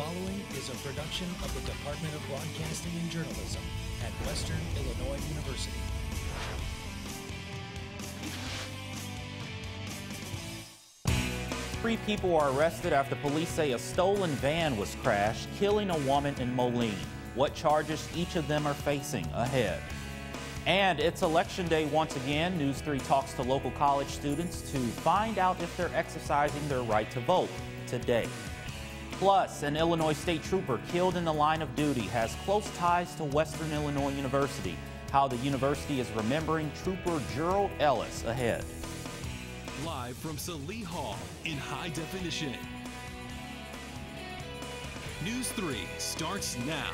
following is a production of the Department of Broadcasting and Journalism at Western Illinois University. Three people are arrested after police say a stolen van was crashed, killing a woman in Moline. What charges each of them are facing ahead. And it's Election Day once again. News 3 talks to local college students to find out if they're exercising their right to vote today. Plus, an Illinois state trooper killed in the line of duty has close ties to Western Illinois University. How the university is remembering Trooper Gerald Ellis ahead. Live from Salee Hall in high definition. News 3 starts now.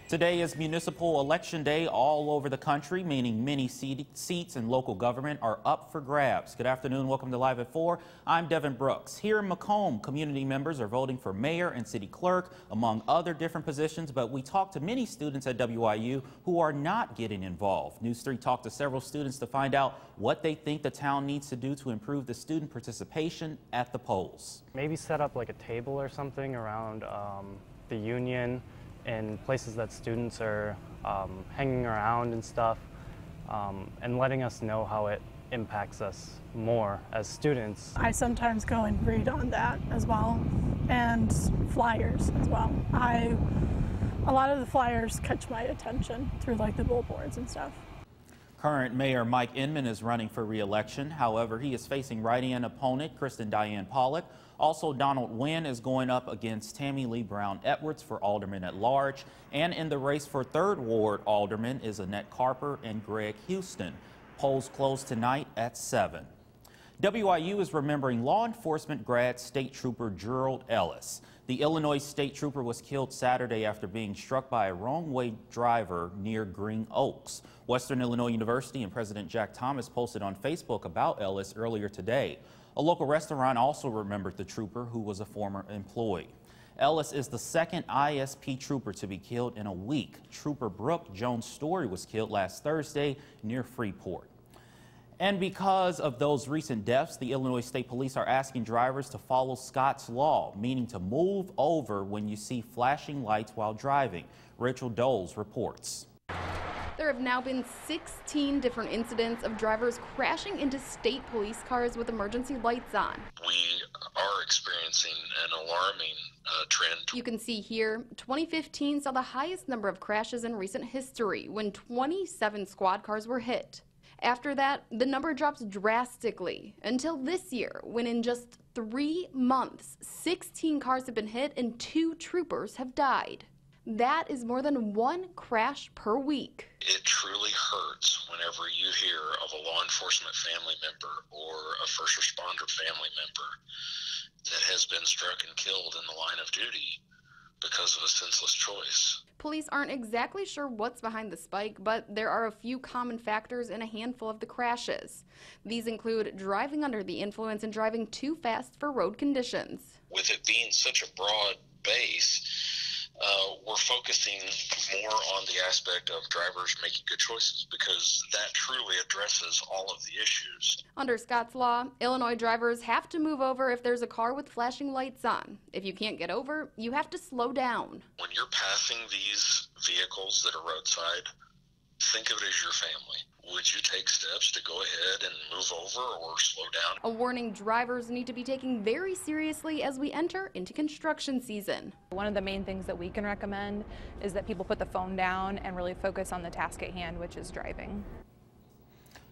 Today is Municipal Election Day all over the country, meaning many seats in local government are up for grabs. Good afternoon. Welcome to Live at 4. I'm Devin Brooks. Here in Macomb, community members are voting for mayor and city clerk, among other different positions, but we talked to many students at WIU who are not getting involved. News 3 talked to several students to find out what they think the town needs to do to improve the student participation at the polls. Maybe set up like a table or something around the union and places that students are hanging around and stuff, and letting us know how it impacts us more as students. I sometimes go and read on that as well, and flyers as well. A lot of the flyers catch my attention through like the billboards and stuff. Current Mayor Mike Inman is running for re-election. However, he is facing write-in opponent Kristen Diane Pollock. Also, Donald Wynn is going up against Tammy Lee Brown Edwards for alderman at large. And in the race for 3rd Ward alderman is Annette Carper and Greg Houston. Polls close tonight at 7. WIU is remembering law enforcement grad State Trooper Gerald Ellis. The Illinois State Trooper was killed Saturday after being struck by a wrong-way driver near Green Oaks. Western Illinois University and President Jack Thomas posted on Facebook about Ellis earlier today. A local restaurant also remembered the trooper, who was a former employee. Ellis is the second ISP trooper to be killed in a week. Trooper Brooke Jones-Story was killed last Thursday near Freeport. And because of those recent deaths, the Illinois State Police are asking drivers to follow Scott's law, meaning to move over when you see flashing lights while driving. Rachel Doles reports. There have now been 16 different incidents of drivers crashing into state police cars with emergency lights on. We are experiencing an alarming trend. You can see here, 2015 saw the highest number of crashes in recent history when 27 squad cars were hit. After that, the number drops drastically until this year, when in just 3 months, 16 cars have been hit and 2 troopers have died. That is more than 1 crash per week. It truly hurts whenever you hear of a law enforcement family member or a first responder family member that has been struck and killed in the line of duty because of a senseless choice. Police aren't exactly sure what's behind the spike, but there are a few common factors in a handful of the crashes. These include driving under the influence and driving too fast for road conditions. With it being such a broad base, we're focusing more on the aspect of drivers making good choices because that truly addresses all of the issues. Under Scott's law, Illinois drivers have to move over if there's a car with flashing lights on. If you can't get over, you have to slow down. When you're passing these vehicles that are roadside, think of it as your family. Would you take steps to go ahead and move over or slow down? A warning drivers need to be taken very seriously as we enter into construction season. One of the main things that we can recommend is that people put the phone down and really focus on the task at hand, which is driving.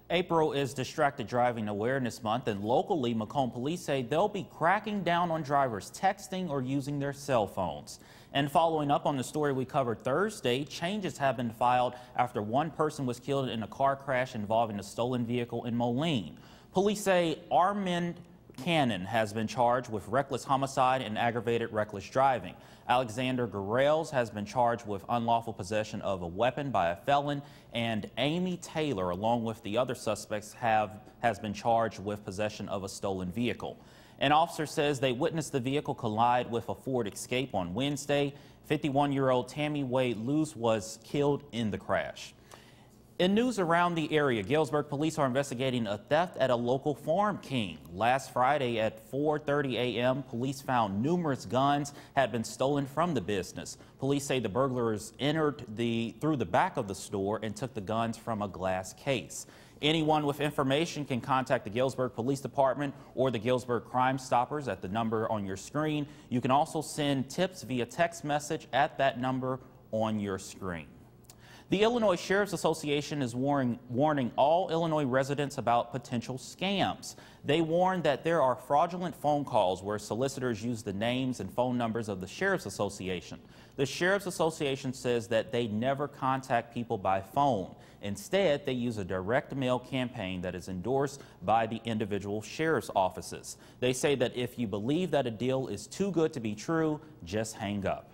April is Distracted Driving Awareness Month, and locally, Macomb police say they'll be cracking down on drivers texting or using their cell phones. And following up on the story we covered Thursday, changes have been filed after 1 person was killed in a car crash involving a stolen vehicle in Moline. Police say Armand Cannon has been charged with reckless homicide and aggravated reckless driving. Alexander Garrels has been charged with unlawful possession of a weapon by a felon, and Amy Taylor, along with the other suspects, has been charged with possession of a stolen vehicle. An officer says they witnessed the vehicle collide with a Ford Escape on Wednesday. 51-year-old Tammy Wade Luce was killed in the crash. In news around the area, Galesburg police are investigating a theft at a local Farm King. Last Friday at 4:30 a.m., police found numerous guns had been stolen from the business. Police say the burglars entered through the back of the store and took the guns from a glass case. Anyone with information can contact the Galesburg Police Department or the Galesburg Crime Stoppers at the number on your screen. You can also send tips via text message at that number on your screen. The Illinois Sheriff's Association is warning all Illinois residents about potential scams. They warn that there are fraudulent phone calls where solicitors use the names and phone numbers of the Sheriff's Association. The Sheriff's Association says that they never contact people by phone. Instead, they use a direct mail campaign that is endorsed by the individual sheriff's offices. They say that if you believe that a deal is too good to be true, just hang up.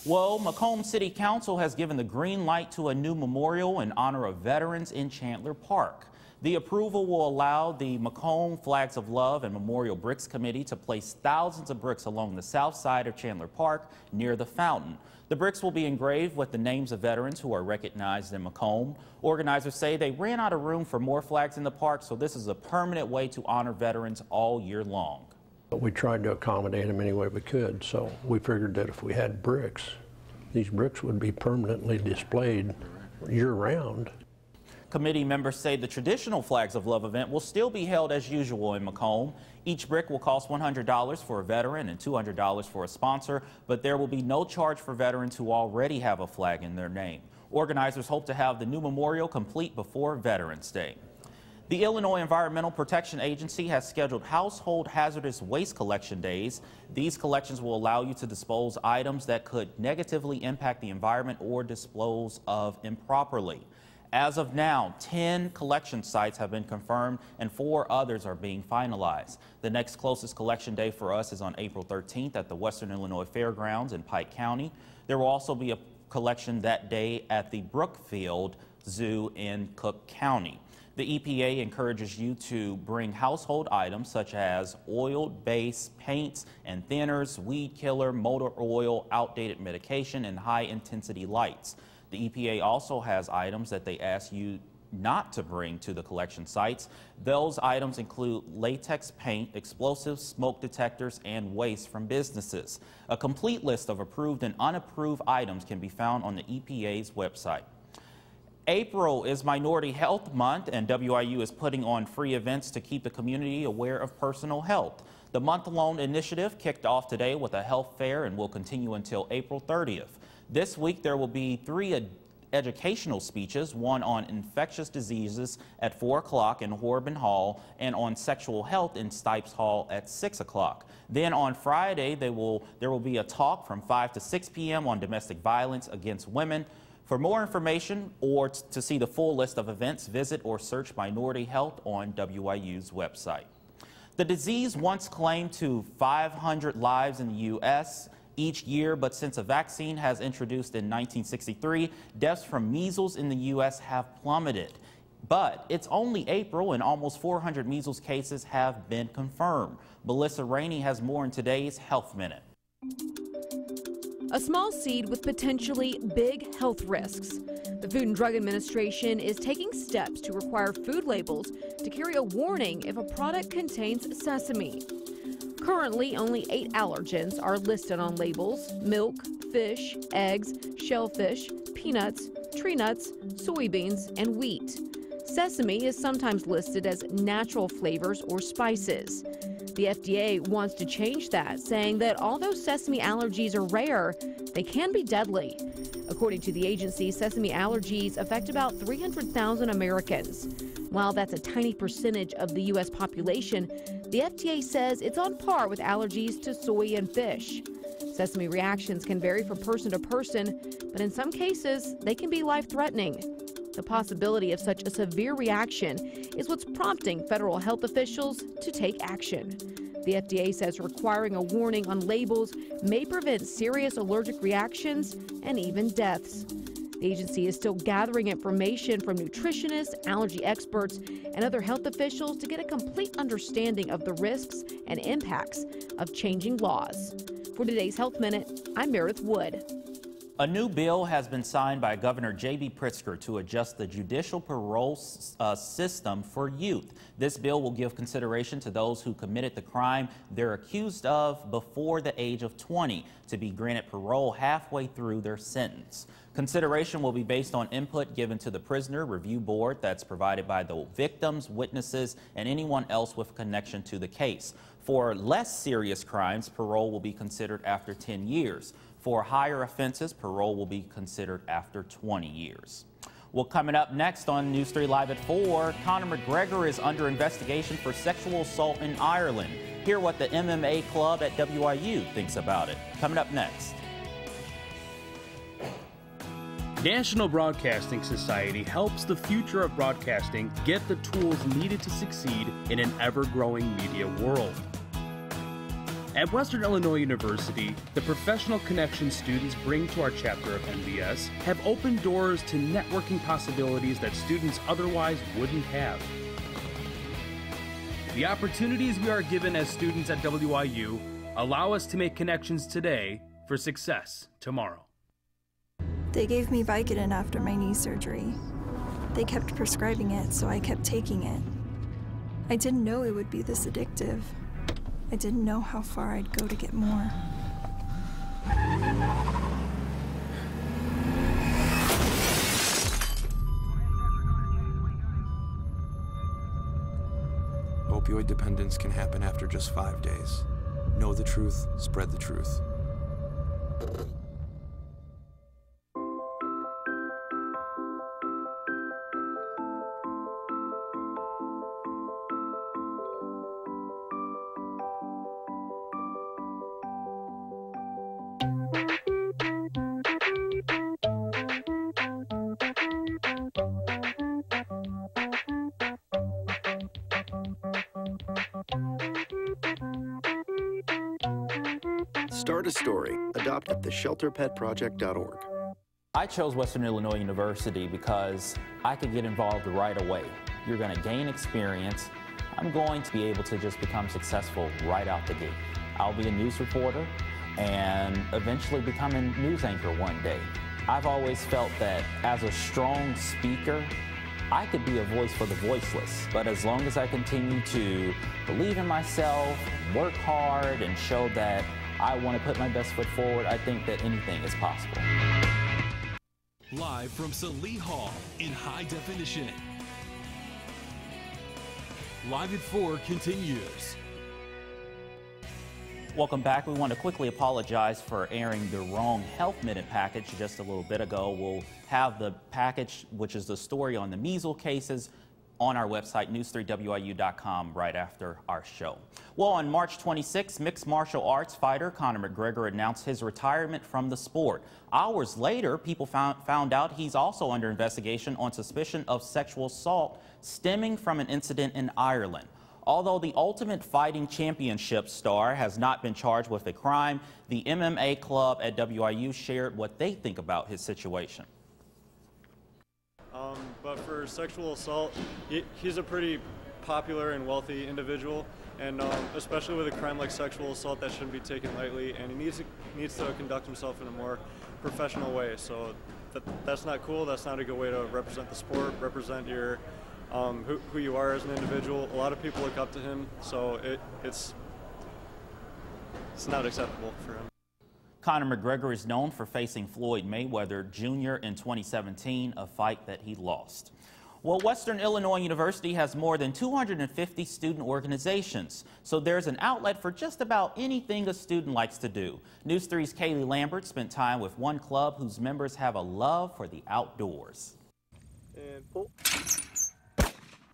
Well, Macomb City Council has given the green light to a new memorial in honor of veterans in Chandler Park. The approval will allow the Macomb Flags of Love and Memorial Bricks Committee to place thousands of bricks along the south side of Chandler Park near the fountain. The bricks will be engraved with the names of veterans who are recognized in Macomb. Organizers say they ran out of room for more flags in the park, so this is a permanent way to honor veterans all year long. We tried to accommodate them any way we could, so we figured that if we had bricks, these bricks would be permanently displayed year-round. Committee members say the traditional Flags of Love event will still be held as usual in Macomb. Each brick will cost $100 for a veteran and $200 for a sponsor, but there will be no charge for veterans who already have a flag in their name. Organizers hope to have the new memorial complete before Veterans Day. The Illinois Environmental Protection Agency has scheduled household hazardous waste collection days. These collections will allow you to dispose items that could negatively impact the environment or dispose of improperly. As of now, 10 collection sites have been confirmed and 4 others are being finalized. The next closest collection day for us is on April 13th at the Western Illinois Fairgrounds in Pike County. There will also be a collection that day at the Brookfield Zoo in Cook County. The EPA encourages you to bring household items such as oil, base, paints and thinners, weed killer, motor oil, outdated medication, and high-intensity lights. The EPA also has items that they ask you not to bring to the collection sites. Those items include latex paint, explosives, smoke detectors, and waste from businesses. A complete list of approved and unapproved items can be found on the EPA's website. April is Minority Health Month, and WIU is putting on free events to keep the community aware of personal health. The month-long initiative kicked off today with a health fair and will continue until April 30th. This week there will be 3 educational speeches, one on infectious diseases at 4 o'clock in Horban Hall and on sexual health in Stipes Hall at 6 o'clock. Then on Friday there will be a talk from 5 to 6 p.m. on domestic violence against women. For more information or to see the full list of events, visit or search Minority Health on WIU's website. The disease once claimed to 500 lives in the U.S. each year, but since a vaccine has introduced in 1963, deaths from measles in the U.S. have plummeted. But it's only April and almost 400 measles cases have been confirmed. Melissa Rainey has more in today's Health Minute. A small seed with potentially big health risks. The Food and Drug Administration is taking steps to require food labels to carry a warning if a product contains sesame. Currently, only 8 allergens are listed on labels: milk, fish, eggs, shellfish, peanuts, tree nuts, soybeans, and wheat. Sesame is sometimes listed as natural flavors or spices. The FDA wants to change that, saying that although sesame allergies are rare, they can be deadly. According to the agency, sesame allergies affect about 300,000 Americans. While that's a tiny percentage of the U.S. population, the FDA says it's on par with allergies to soy and fish. Sesame reactions can vary from person to person, but in some cases, they can be life-threatening. The possibility of such a severe reaction is what's prompting federal health officials to take action. The FDA says requiring a warning on labels may prevent serious allergic reactions and even deaths. The agency is still gathering information from nutritionists, allergy experts, and other health officials to get a complete understanding of the risks and impacts of changing laws. For today's Health Minute, I'm Meredith Wood. A new bill has been signed by Governor J.B. Pritzker to adjust the judicial parole system for youth. This bill will give consideration to those who committed the crime they're accused of before the age of 20 to be granted parole halfway through their sentence. Consideration will be based on input given to the prisoner review board that's provided by the victims, witnesses, and anyone else with connection to the case. For less serious crimes, parole will be considered after 10 years. For higher offenses, parole will be considered after 20 years. Well, coming up next on News 3 Live at 4, Conor McGregor is under investigation for sexual assault in Ireland. Hear what the MMA club at WIU thinks about it. Coming up next. National Broadcasting Society helps the future of broadcasting get the tools needed to succeed in an ever-growing media world. At Western Illinois University, the professional connections students bring to our chapter of NBS have opened doors to networking possibilities that students otherwise wouldn't have. The opportunities we are given as students at WIU allow us to make connections today for success tomorrow. They gave me Vicodin after my knee surgery. They kept prescribing it, so I kept taking it. I didn't know it would be this addictive. I didn't know how far I'd go to get more. Opioid dependence can happen after just 5 days. Know the truth, spread the truth. Start a story. Adopt at theshelterpetproject.org. I chose Western Illinois University because I could get involved right away. You're going to gain experience. I'm going to be able to just become successful right out the gate. I'll be a news reporter and eventually become a news anchor one day. I've always felt that as a strong speaker, I could be a voice for the voiceless, but as long as I continue to believe in myself, work hard, and show that I want to put my best foot forward, I think that anything is possible. Live from Salee Hall in high definition. Live at 4 continues. Welcome back. We want to quickly apologize for airing the wrong Health Minute package just a little bit ago. We'll have the package, which is the story on the measles cases, on our website, news3wiu.com, right after our show. Well, on March 26, mixed martial arts fighter Conor McGregor announced his retirement from the sport. Hours later, people found out he's also under investigation on suspicion of sexual assault stemming from an incident in Ireland. Although the Ultimate Fighting Championship star has not been charged with a crime, the MMA club at WIU shared what they think about his situation. But for sexual assault, he's a pretty popular and wealthy individual, and especially with a crime like sexual assault, that shouldn't be taken lightly, and he needs to conduct himself in a more professional way. So that's not cool. That's not a good way to represent the sport, represent your who you are as an individual. A lot of people look up to him, so it's not acceptable for him. Conor McGregor is known for facing Floyd Mayweather Jr. in 2017, a fight that he lost. Well, Western Illinois University has more than 250 student organizations, so there's an outlet for just about anything a student likes to do. News 3's Kaylee Lambert spent time with one club whose members have a love for the outdoors. And pull.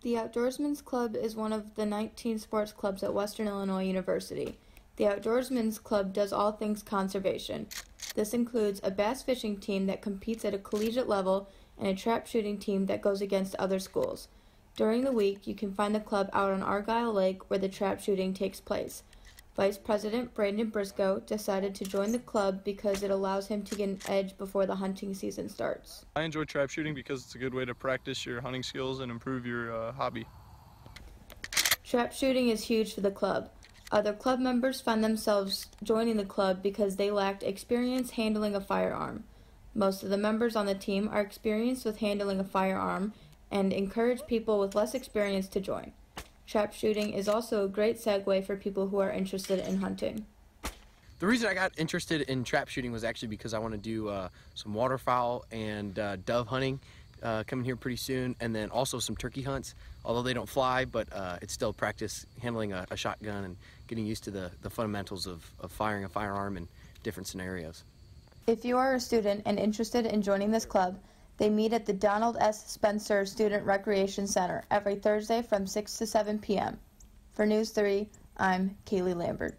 The Outdoorsmen's Club is one of the 19 sports clubs at Western Illinois University. The Outdoorsmen's Club does all things conservation. This includes a bass fishing team that competes at a collegiate level and a trap shooting team that goes against other schools. During the week, you can find the club out on Argyle Lake where the trap shooting takes place. Vice President Brandon Briscoe decided to join the club because it allows him to get an edge before the hunting season starts. I enjoy trap shooting because it's a good way to practice your hunting skills and improve your hobby. Trap shooting is huge for the club. Other club members found themselves joining the club because they lacked experience handling a firearm. Most of the members on the team are experienced with handling a firearm and encourage people with less experience to join. Trap shooting is also a great segue for people who are interested in hunting. The reason I got interested in trap shooting was actually because I want to do some waterfowl and dove hunting coming here pretty soon, and then also some turkey hunts, although they don't fly, but it's still practice handling a shotgun and getting used to the fundamentals of firing a firearm in different scenarios. If you are a student and interested in joining this club, they meet at the Donald S. Spencer Student Recreation Center every Thursday from 6 to 7 p.m. For News 3, I'm Kaylee Lambert.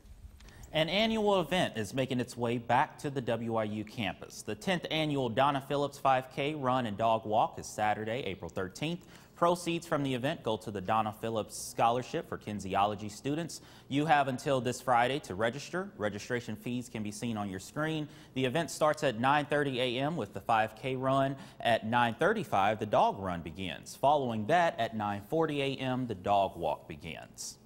An annual event is making its way back to the WIU campus. The 10th annual Donna Phillips 5K Run and Dog Walk is Saturday, April 13th. Proceeds from the event go to the Donna Phillips Scholarship for Kinesiology students. You have until this Friday to register. Registration fees can be seen on your screen. The event starts at 9:30 a.m. with the 5K run. At 9:35, the dog run begins. Following that, at 9:40 a.m., the dog walk begins.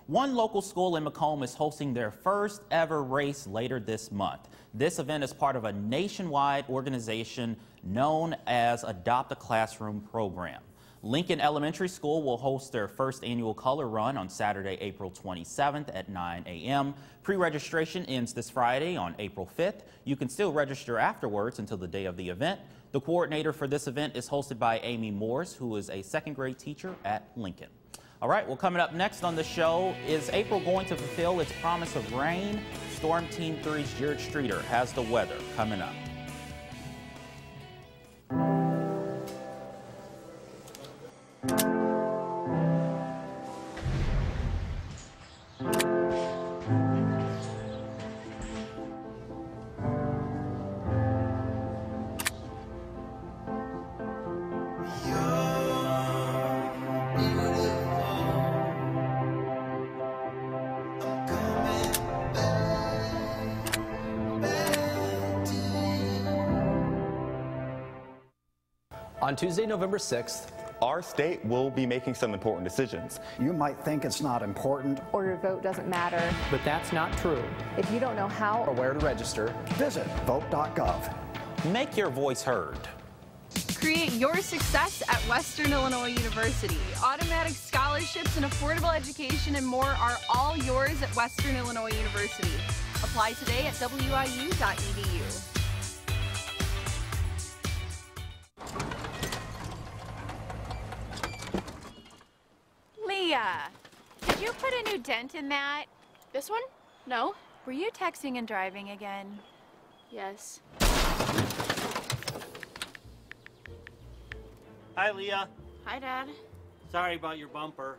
One local school in Macomb is hosting their first ever race later this month. This event is part of a nationwide organization known as Adopt a Classroom program. Lincoln Elementary School will host their first annual color run on Saturday, April 27th at 9 a.m. Pre-registration ends this Friday on April 5th. You can still register afterwards until the day of the event. The coordinator for this event is hosted by Amy Morse, who is a second grade teacher at Lincoln. All right, well, coming up next on the show, is April going to fulfill its promise of rain? Storm Team 3's Jared Streeter has the weather coming up. On Tuesday, November 6th, our state will be making some important decisions. You might think it's not important, or your vote doesn't matter. But that's not true. If you don't know how or where to register, visit vote.gov. Make your voice heard. Create your success at Western Illinois University. Automatic scholarships and affordable education and more are all yours at Western Illinois University. Apply today at wiu.edu. Leah, did you put a new dent in that? This one? No. Were you texting and driving again? Yes. Hi, Leah. Hi, Dad. Sorry about your bumper.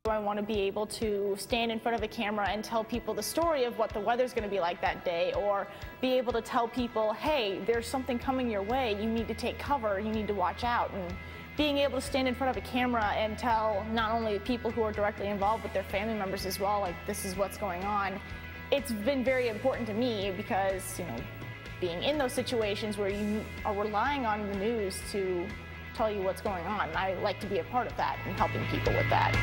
I want to be able to stand in front of a camera and tell people the story of what the weather's going to be like that day, or be able to tell people, hey, there's something coming your way, you need to take cover, you need to watch out. And being able to stand in front of a camera and tell not only people who are directly involved but their family members as well, like, this is what's going on. It's been very important to me because, you know, being in those situations where you are relying on the news to tell you what's going on, I like to be a part of that and helping people with that.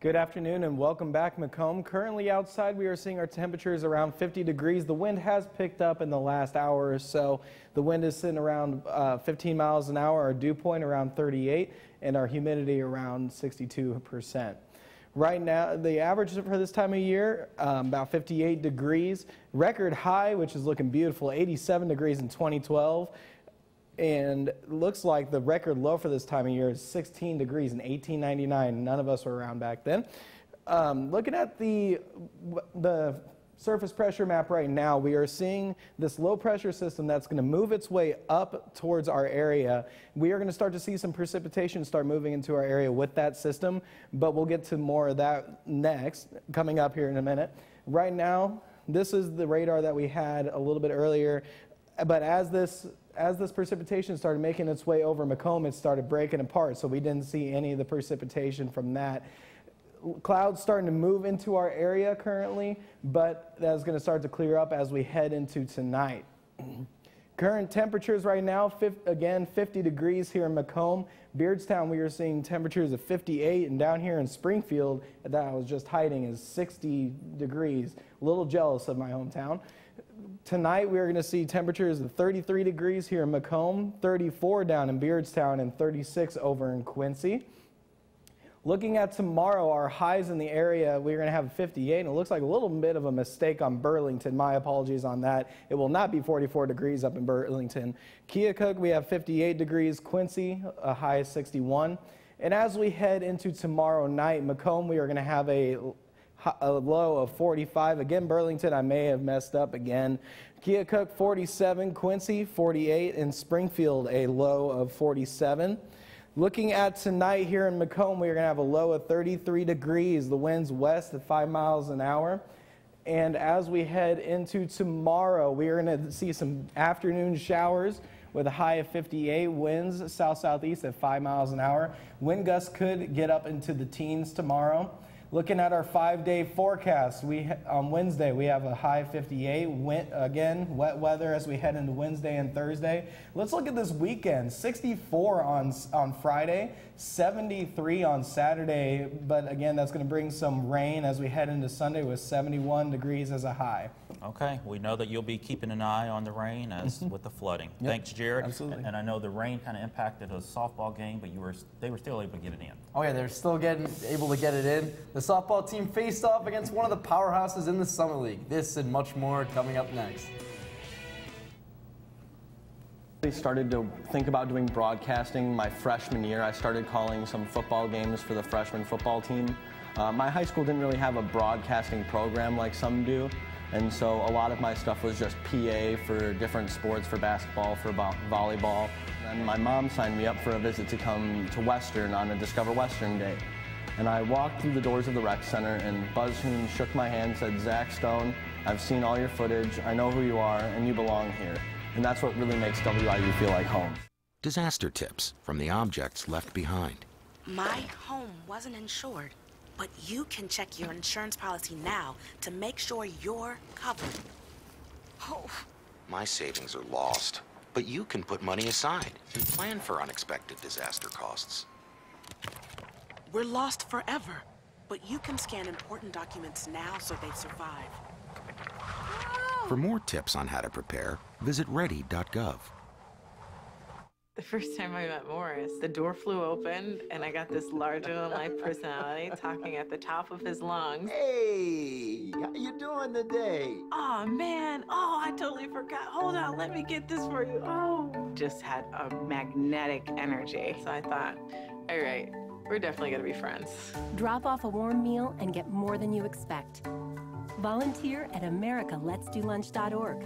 Good afternoon and welcome back, Macomb. Currently outside we are seeing our temperatures around 50 degrees. The wind has picked up in the last hour or so. The wind is sitting around 15 miles an hour, our dew point around 38, and our humidity around 62%. Right now, the average for this time of year, about 58 degrees. Record high, which is looking beautiful, 87 degrees in 2012. And it looks like the record low for this time of year is 16 degrees in 1899. None of us were around back then. Looking at the surface pressure map right now, we are seeing this low pressure system that's going to move its way up towards our area. We are going to start to see some precipitation start moving into our area with that system, but we'll get to more of that next, coming up here in a minute. Right now, this is the radar that we had a little bit earlier, but as this precipitation started making its way over Macomb, it started breaking apart, so we didn't see any of the precipitation from that. Clouds starting to move into our area currently, but that's going to start to clear up as we head into tonight. Current temperatures right now, again, 50 degrees here in Macomb. Beardstown, we are seeing temperatures of 58, and down here in Springfield, that I was just hiding, is 60 degrees. A little jealous of my hometown. Tonight, we are going to see temperatures of 33 degrees here in Macomb, 34 down in Beardstown, and 36 over in Quincy. Looking at tomorrow, our highs in the area, we're going to have 58, and it looks like a little bit of a mistake on Burlington. My apologies on that. It will not be 44 degrees up in Burlington. Keokuk, we have 58 degrees. Quincy, a high of 61. And as we head into tomorrow night, Macomb, we are going to have a low of 45. Again, Burlington, I may have messed up again. Keokuk, 47. Quincy, 48. And Springfield, a low of 47. Looking at tonight here in Macomb, we are going to have a low of 33 degrees. The wind's west at 5 miles an hour. And as we head into tomorrow, we are going to see some afternoon showers with a high of 58, winds south-southeast at 5 miles an hour. Wind gusts could get up into the teens tomorrow. Looking at our 5-day forecast, on Wednesday we have a high of 58. Again, wet weather as we head into Wednesday and Thursday. Let's look at this weekend. 64 on Friday, 73 on Saturday, but again, that's going to bring some rain as we head into Sunday with 71 degrees as a high. Okay, we know that you'll be keeping an eye on the rain as with the flooding. Yep, thanks, Jared. absolutely. And I know the rain kind of impacted a softball game, but they were still able to get it in. Oh yeah, they're still able to get it in. The softball team faced off against one of the powerhouses in the Summer League. This and much more coming up next. I started to think about doing broadcasting my freshman year. I started calling some football games for the freshman football team. My high school didn't really have a broadcasting program like some do, and so a lot of my stuff was just PA for different sports, for basketball, for volleyball. And my mom signed me up for a visit to come to Western on a Discover Western day. And I walked through the doors of the rec center, and Buzz Hoon shook my hand and said, "Zach Stone, I've seen all your footage, I know who you are, and you belong here." And that's what really makes WIU feel like home. Disaster tips from the objects left behind. My home wasn't insured, but you can check your insurance policy now to make sure you're covered. Oh. My savings are lost, but you can put money aside and plan for unexpected disaster costs. We're lost forever, but you can scan important documents now so they survive. For more tips on how to prepare, visit ready.gov. The first time I met Morris, the door flew open and I got this larger-than-life personality talking at the top of his lungs. Hey, how you doing today? Oh man, I totally forgot. Hold on, let me get this for you. Just had a magnetic energy. So I thought, all right, we're definitely gonna be friends. Drop off a warm meal and get more than you expect. Volunteer at americaletsdolunch.org.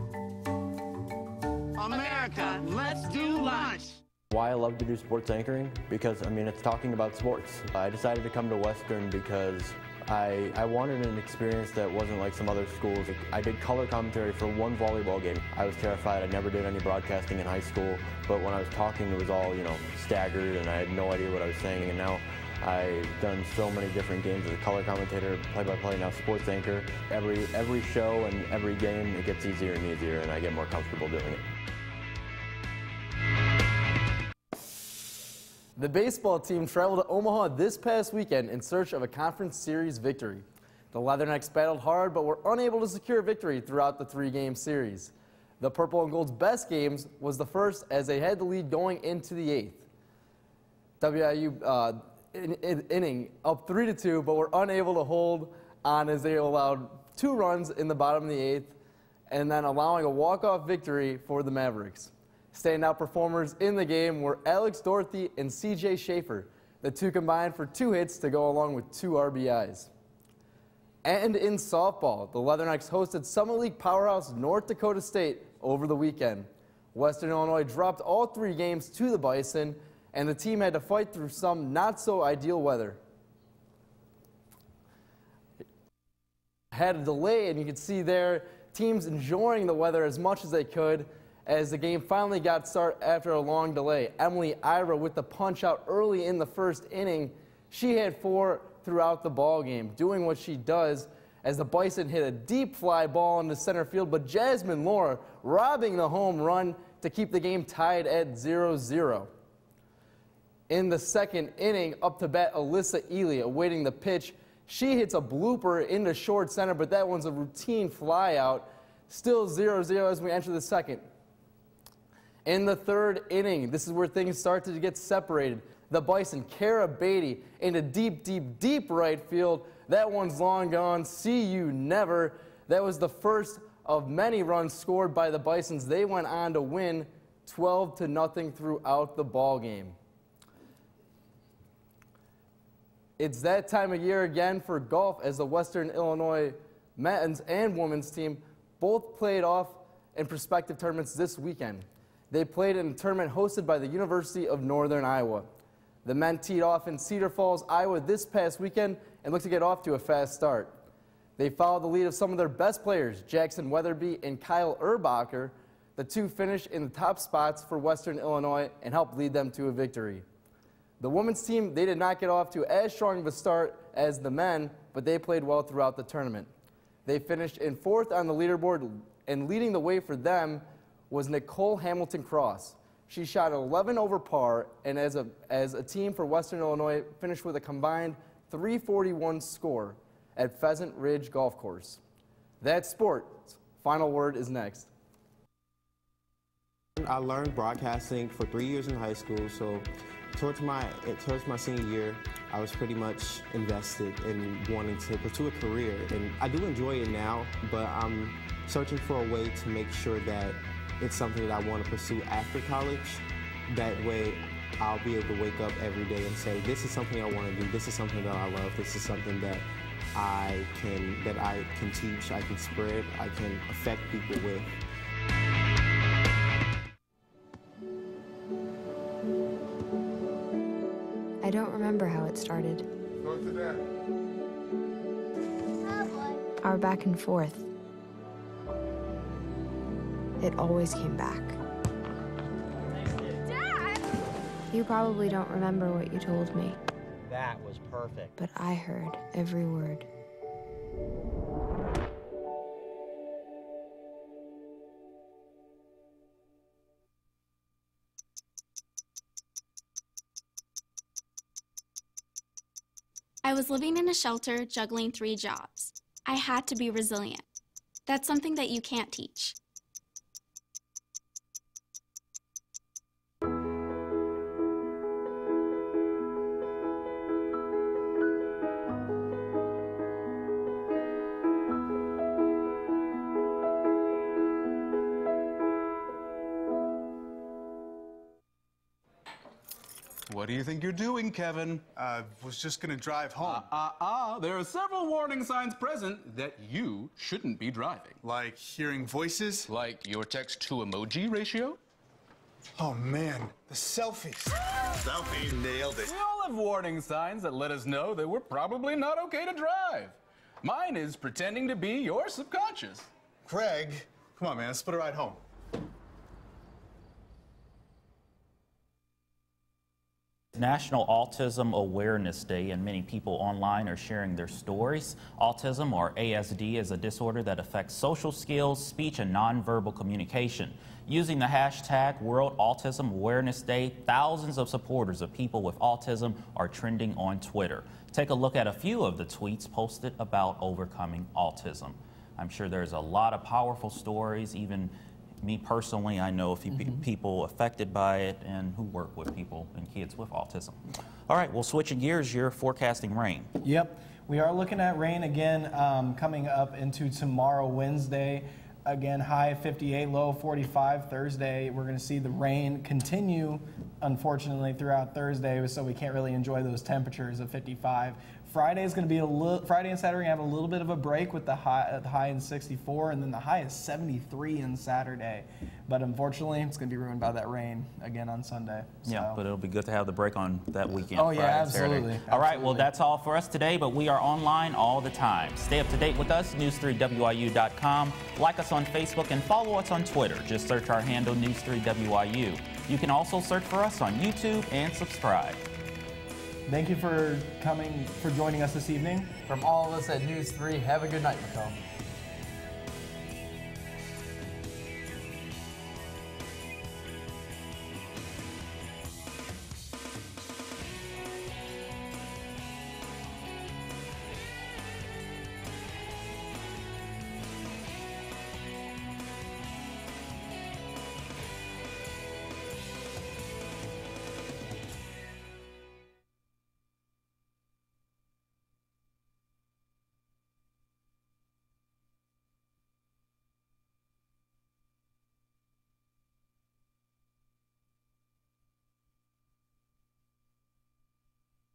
America, let's do lunch! Why I love to do sports anchoring? Because, I mean, it's talking about sports. I decided to come to Western because I wanted an experience that wasn't like some other schools. I did color commentary for one volleyball game. I was terrified. I never did any broadcasting in high school, but when I was talking, it was all, staggered, and I had no idea what I was saying, and now I've done so many different games as a color commentator, play-by-play, now sports anchor. Every show and every game, it gets easier and easier, and I get more comfortable doing it. The baseball team traveled to Omaha this past weekend in search of a conference series victory. The Leathernecks battled hard but were unable to secure a victory throughout the 3-game series. The Purple and Gold's best games was the first as they had the lead going into the 8th. WIU inning up 3-2 but were unable to hold on as they allowed 2 runs in the bottom of the 8th and then allowing a walk-off victory for the Mavericks. Standout performers in the game were Alex Dorothy and C.J. Schaefer. The two combined for 2 hits to go along with 2 RBIs. And in softball, the Leathernecks hosted Summer League powerhouse North Dakota State over the weekend. Western Illinois dropped all 3 games to the Bison, and the team had to fight through some not-so-ideal weather. Had a delay, and you can see there teams enjoying the weather as much as they could, as the game finally got started after a long delay. Emily Ira with the punch out early in the first inning. She had 4 throughout the ball game, doing what she does as the Bison hit a deep fly ball into center field, but Jasmine Laura robbing the home run to keep the game tied at 0-0. In the second inning, up to bat Alyssa Ely awaiting the pitch. She hits a blooper into short center, but that one's a routine fly out. Still 0-0 as we enter the second. In the third inning, this is where things started to get separated. The Bison, Kara Beatty, into deep right field. That one's long gone. See you never. That was the first of many runs scored by the Bisons. They went on to win 12-0 throughout the ball game. It's that time of year again for golf as the Western Illinois men's and women's team both played off in prospective tournaments this weekend. They played in a tournament hosted by the University of Northern Iowa. The men teed off in Cedar Falls, Iowa this past weekend and look to get off to a fast start. They followed the lead of some of their best players, Jackson Weatherby and Kyle Erbacher. The two finished in the top spots for Western Illinois and helped lead them to a victory. The women's team, they did not get off to as strong of a start as the men, but they played well throughout the tournament. They finished in fourth on the leaderboard, and leading the way for them was Nicole Hamilton Cross. She shot 11 over par, and as a team for Western Illinois, finished with a combined 341 score at Pheasant Ridge Golf Course. That's sports. Final word is next. I learned broadcasting for 3 years in high school, so towards my senior year, I was pretty much invested in wanting to pursue a career. And I do enjoy it now, but I'm searching for a way to make sure that it's something that I want to pursue after college. That way, I'll be able to wake up every day and say, this is something I want to do, this is something that I love, this is something that I can teach, I can spread, I can affect people with. I don't remember how it started. Our back and forth. It always came back. Dad! You probably don't remember what you told me. That was perfect. But I heard every word. I was living in a shelter, juggling 3 jobs. I had to be resilient. That's something that you can't teach. What do you think you're doing, Kevin? Was just gonna drive home. There are several warning signs present that you shouldn't be driving. Like hearing voices? Like your text-to-emoji ratio? Oh man, the selfies. Selfie nailed it. We all have warning signs that let us know that we're probably not okay to drive. Mine is pretending to be your subconscious. Craig, come on man, let's put a ride home. National Autism Awareness Day, and many people online are sharing their stories. Autism, or ASD, is a disorder that affects social skills, speech, and nonverbal communication. Using the hashtag World Autism Awareness Day, thousands of supporters of people with autism are trending on Twitter. Take a look at a few of the tweets posted about overcoming autism. I'm sure there's a lot of powerful stories. Even me personally, I know a few people affected by it and who work with people and kids with autism. All right, well, switching gears, you're forecasting rain. Yep, we are looking at rain again coming up into tomorrow, Wednesday. Again, high 58, low 45 Thursday. We're going to see the rain continue, unfortunately, throughout Thursday, so we can't really enjoy those temperatures of 55. Friday is going to be Friday and Saturday have a little bit of a break with the high in 64, and then the high is 73 on Saturday. But unfortunately, it's going to be ruined by that rain again on Sunday. So. Yeah, but it'll be good to have the break on that weekend. Oh, yeah, Friday, absolutely. All right, well, that's all for us today, but we are online all the time. Stay up to date with us, news3wyu.com. Like us on Facebook and follow us on Twitter. Just search our handle, News3WIU. You can also search for us on YouTube and subscribe. Thank you for joining us this evening. From all of us at News 3, have a good night, Nicole.